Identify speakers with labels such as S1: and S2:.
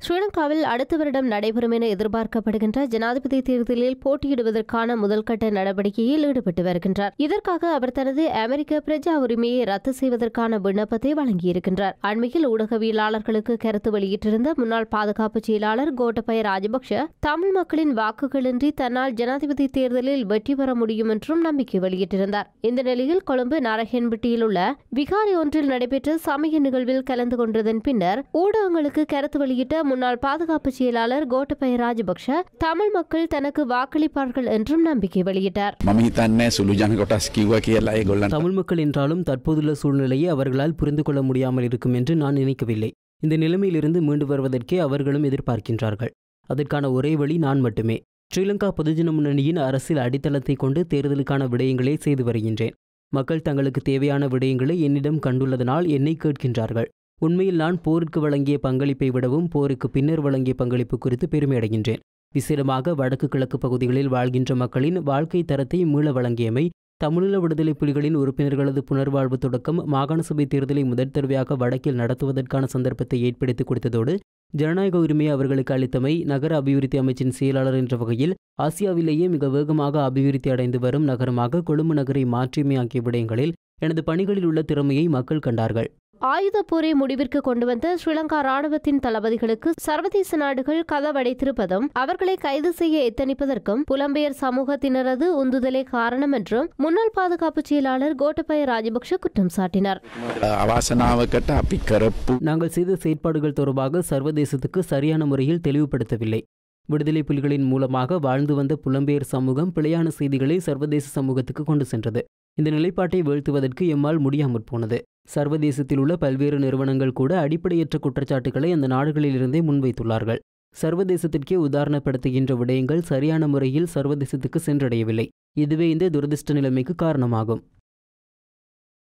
S1: ஸ்ரீலங்காவில் அடுத்த வருடம் நடைபெறும் என எதிர்பார்க்கப்படுகின்ற ஜனாதிபதி தேர்தலில் போட்டியிடுவதற்கான முதல்கட்ட நடவடிக்கையில் ஈடுபட்டு வருகின்றார். இதற்காக அவர் தனது அமெரிக்க பிரஜா உரிமையை ரத்து செய்வதற்கான விண்ணப்பத்தை வழங்கியிருக்கின்றார். அண்மையில் ஊடகவியலாளர்களுக்கு கருத்து வெளியிட்டிருந்த முன்னாள் பாதுகாப்பு செயலாளர் கோட்டபய ராஜபக்ஷ தமிழ் மக்களின் வாக்குகளின்றி தன்னால் ஜனாதிபதி தேர்தலில் வெற்றி பெற முடியும் என்றும் நம்பிக்கை வெளியிட்டிருந்தார். இந்த நிலையில் கொழும்பு நாரஹென்பட்டியில் உள்ள விகாரி ஒன்றில் நடைபெற்ற சமய நிகழ்வில் கலந்து கொண்டதன் பின்னர் ஊடகங்களுக்கு கருத்து வெளியிட்ட முன்னாள் பாதுகாப்பு செயலாளர் கோட்டபய ராஜபக்ஷ தமிழ் மக்கள் தனக்கு வாக்களிப்பார்கள் என்றும் நம்பிக்கை வெளியிட்டார்.
S2: தமிழ் மக்கள் என்றாலும் தற்போதுள்ள சூழ்நிலையை அவர்களால் புரிந்து கொள்ள முடியாமல் இருக்கும் என்று நான் நினைக்கவில்லை. இந்த நிலைமையிலிருந்து மீண்டு வருவதற்கே அவர்களும் எதிர்பார்க்கின்றார்கள். அதற்கான ஒரே வழி நான் மட்டுமே. ஸ்ரீலங்கா பொதுஜன முன்னணியின் அரசியல் அடித்தளத்தை கொண்டு தேர்தலுக்கான விடயங்களை செய்து வருகின்றேன். மக்கள் தங்களுக்கு தேவையான விடயங்களை என்னிடம் கண்டுள்ளதனால் என்னை கேட்கின்றார்கள். உண்மையில் நான் போருக்கு வழங்கிய பங்களிப்பை விடவும் போருக்கு பின்னர் வழங்கிய பங்களிப்பு குறித்து பெருமை அடைகின்றேன். விசேடமாக வடக்கு கிழக்கு பகுதிகளில் வாழ்கின்ற மக்களின் வாழ்க்கை தரத்தை மீள வழங்கியமை, தமிழீழ விடுதலை புலிகளின் உறுப்பினர்களது புனர்வாழ்வு தொடக்கம் மாகாண சபை தேர்தலை முதற் தடவையாக வடக்கில் நடத்துவதற்கான சந்தர்ப்பத்தை ஏற்படுத்தி கொடுத்ததோடு ஜனநாயக உரிமையை அவர்களுக்கு அளித்தமை, நகர அபிவிருத்தி அமைச்சின் செயலாளர் என்ற வகையில் ஆசியாவிலேயே மிக வேகமாக அபிவிருத்தி அடைந்து வரும் நகரமாக கொழும்பு நகரை மாற்றியமை ஆகிய விடயங்களில் எனது பணிகளில் உள்ள திறமையை மக்கள் கண்டார்கள்.
S1: ஆயுத போரை முடிவிற்கு கொண்டு வந்த ஸ்ரீலங்கா ராணுவத்தின் தளபதிகளுக்கு சர்வதேச நாடுகள் கதவடைத்திருப்பதும் அவர்களை கைது செய்ய எத்தனிப்பதற்கும் புலம்பெயர் சமூகத்தினரது உந்துதலே காரணம் என்றும் முன்னாள் பாதுகாப்பு செயலாளர் கோட்டபய ராஜபக்ஷ குற்றம் சாட்டினார்.
S2: நாங்கள் செய்த செயற்பாடுகள் தொடர்பாக சர்வதேசத்துக்கு சரியான முறையில் தெளிவுபடுத்தவில்லை. விடுதலை புலிகளின் மூலமாக வாழ்ந்து வந்த புலம்பெயர் சமூகம் பிழையான செய்திகளை சர்வதேச சமூகத்துக்கு கொண்டு சென்றது. இந்த நிலைப்பாட்டை வீழ்த்துவதற்கு எம்மால் முடியாமற் போனது. சர்வதேசத்தில் உள்ள பல்வேறு நிறுவனங்கள் கூட அடிப்படையற்ற குற்றச்சாட்டுகளை அந்த நாடுகளிலிருந்தே முன்வைத்துள்ளார்கள். சர்வதேசத்திற்கே உதாரணப்படுத்துகின்ற விடயங்கள் சரியான முறையில் சர்வதேசத்துக்கு சென்றடையவில்லை. இதுவே இந்த துரதிர்ஷ்ட நிலைமைக்கு காரணமாகும்.